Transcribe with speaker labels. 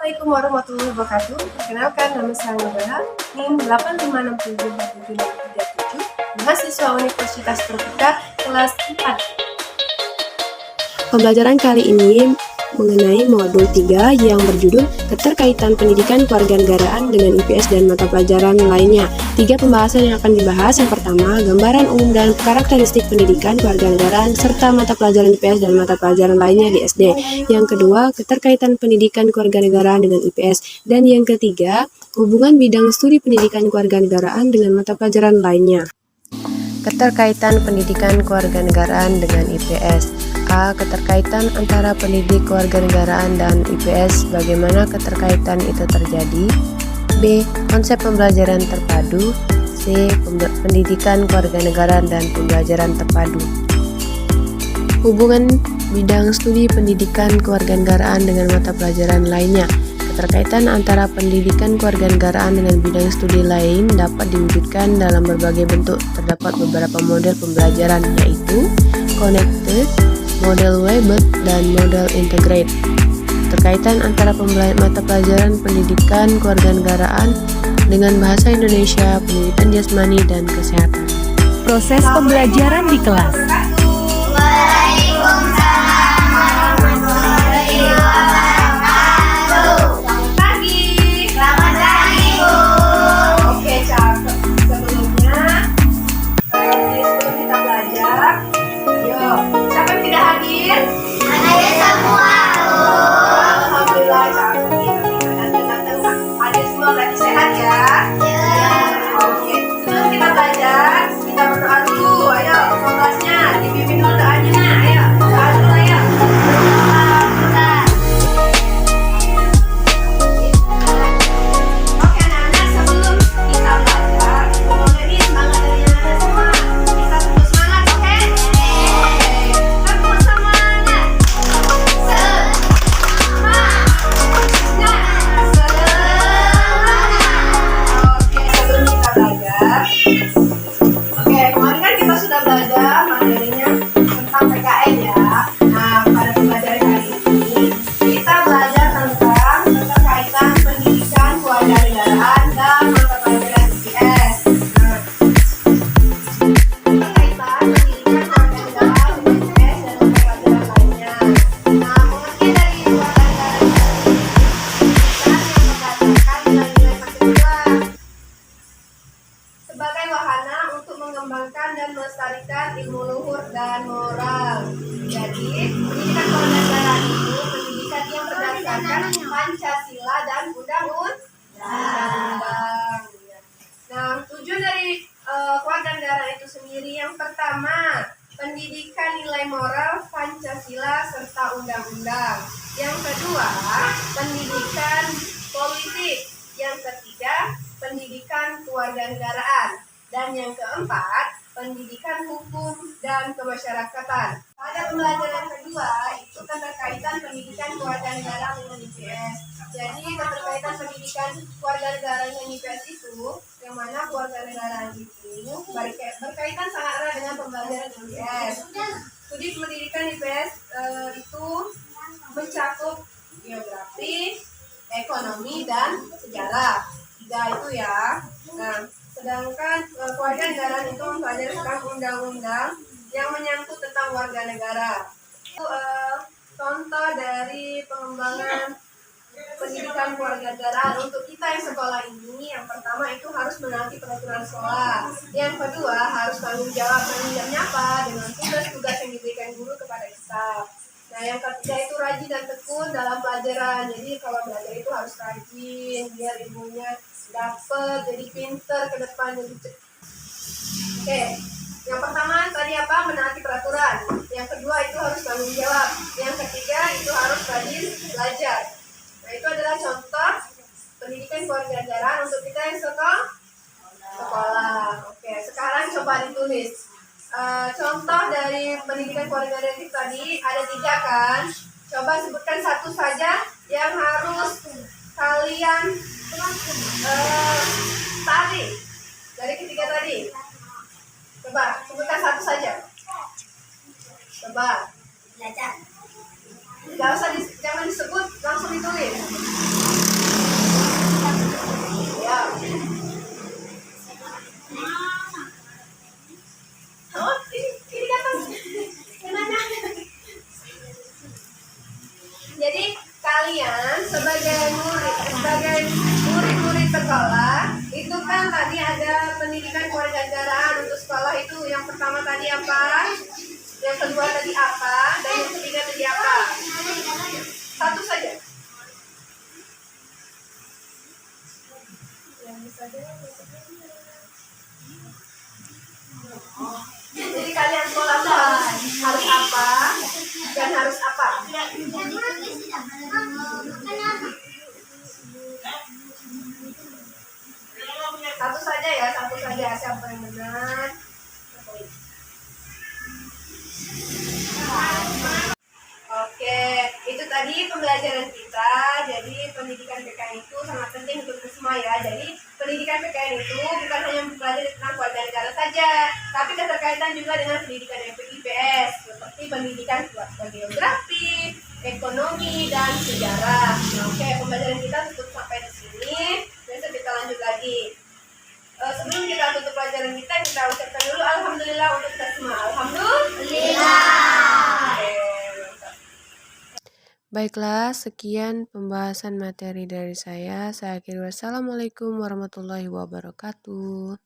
Speaker 1: Assalamualaikum warahmatullahi wabarakatuh. Perkenalkan, nama saya Nubela, NIM 85674337, mahasiswa Universitas Tropika kelas 4. Pembelajaran kali ini mengenai modul 3 yang berjudul Keterkaitan Pendidikan Kewarganegaraan dengan IPS dan mata pelajaran lainnya. 3 pembahasan yang akan dibahas. Yang pertama, gambaran umum dan karakteristik pendidikan kewarganegaraan serta mata pelajaran IPS dan mata pelajaran lainnya di SD. Yang kedua, keterkaitan pendidikan kewarganegaraan dengan IPS. Dan yang ketiga, hubungan bidang studi pendidikan kewarganegaraan dengan mata pelajaran lainnya. Keterkaitan pendidikan kewarganegaraan dengan IPS. A. Keterkaitan antara pendidik kewarganegaraan dan IPS. Bagaimana keterkaitan itu terjadi? B. Konsep pembelajaran terpadu. C. Pendidikan kewarganegaraan dan pembelajaran terpadu. Hubungan bidang studi pendidikan kewarganegaraan dengan mata pelajaran lainnya. Keterkaitan antara pendidikan kewarganegaraan dengan bidang studi lain dapat diwujudkan dalam berbagai bentuk. Terdapat beberapa model pembelajaran, yaitu connected, model Weber, dan model integrate. Keterkaitan antara mata pelajaran pendidikan kewarganegaraan dengan bahasa Indonesia, pendidikan jasmani, dan kesehatan.
Speaker 2: Proses pembelajaran di kelas.
Speaker 1: Sebagai wahana untuk mengembangkan dan melestarikan ilmu luhur dan moral. Jadi, pendidikan kewarganegaraan itu pendidikan yang berdasarkan Pancasila dan Undang-Undang. Nah, tujuan dari kewarganegaraan itu sendiri, yang pertama, pendidikan nilai moral, Pancasila, serta Undang-Undang. Yang kedua, pendidikan politik. Yang ketiga, pendidikan kewarganegaraan. Dan yang keempat, pendidikan hukum dan kemasyarakatan. Pada pembelajaran kedua, itu keterkaitan pendidikan kewarganegaraan dengan IPS. Jadi, keterkaitan pendidikan kewarganegaraan dengan IPS itu, yang mana kewarganegaraan itu berkaitan sangat erat dengan pembelajaran IPS. Studi pendidikan IPS itu mencakup geografi, ekonomi, dan sejarah. 3 itu ya. Nah, sedangkan kewarganegaraan itu mempelajari tentang undang-undang yang menyangkut tentang warga negara. Itu contoh dari pengembangan pendidikan kewarganegaraan untuk kita yang sekolah ini. Yang pertama itu harus menaati peraturan sekolah. Yang kedua harus tanggung jawab. Tanggung jawabnya apa? Dengan tugas-tugas yang diberikan guru kepada kita. Nah, yang ketiga itu rajin dan tekun dalam pelajaran. Jadi kalau belajar itu harus rajin biar ilmunya dapat, jadi pinter ke depan. Oke. Yang pertama tadi apa? Menaati peraturan. Yang kedua itu harus tanggung jawab. Yang ketiga itu harus rajin belajar. Nah, itu adalah contoh pendidikan kewarganegaraan untuk kita yang sekolah. Oke, sekarang coba ditulis. Contoh dari pendidikan kewarganegaraan itu tadi ada 3 kan? Coba sebutkan satu saja yang harus kalian tarik dari ketiga tadi. Coba sebutkan satu saja. Coba. Belajar. Jangan disebut, langsung ditulis. sebagai murid-murid sekolah itu kan tadi ada pendidikan kewarganegaraan untuk sekolah itu yang pertama tadi apa, yang kedua tadi apa, dan yang ketiga tadi apa? Satu saja. Jadi kalian sekolah harus apa dan harus apa? Satu saja ya, satu saja. Siapa yang benar? Oke, itu tadi pembelajaran kita. Jadi pendidikan PKN itu sangat penting untuk kita semua ya. Jadi pendidikan PKN itu bukan hanya mempelajari tentang kewarganegaraan saja, tapi keterkaitan juga dengan pendidikan IPS seperti pendidikan geografi, ekonomi, dan sejarah. Oke, pembelajaran kita tutup sampai di sini. Besok kita lanjut lagi. Sebelum kita tutup pelajaran kita ucapkan dulu alhamdulillah untuk kita semua. Alhamdulillah.
Speaker 3: Baiklah, sekian pembahasan materi dari saya. Saya akhiri wassalamualaikum warahmatullahi wabarakatuh.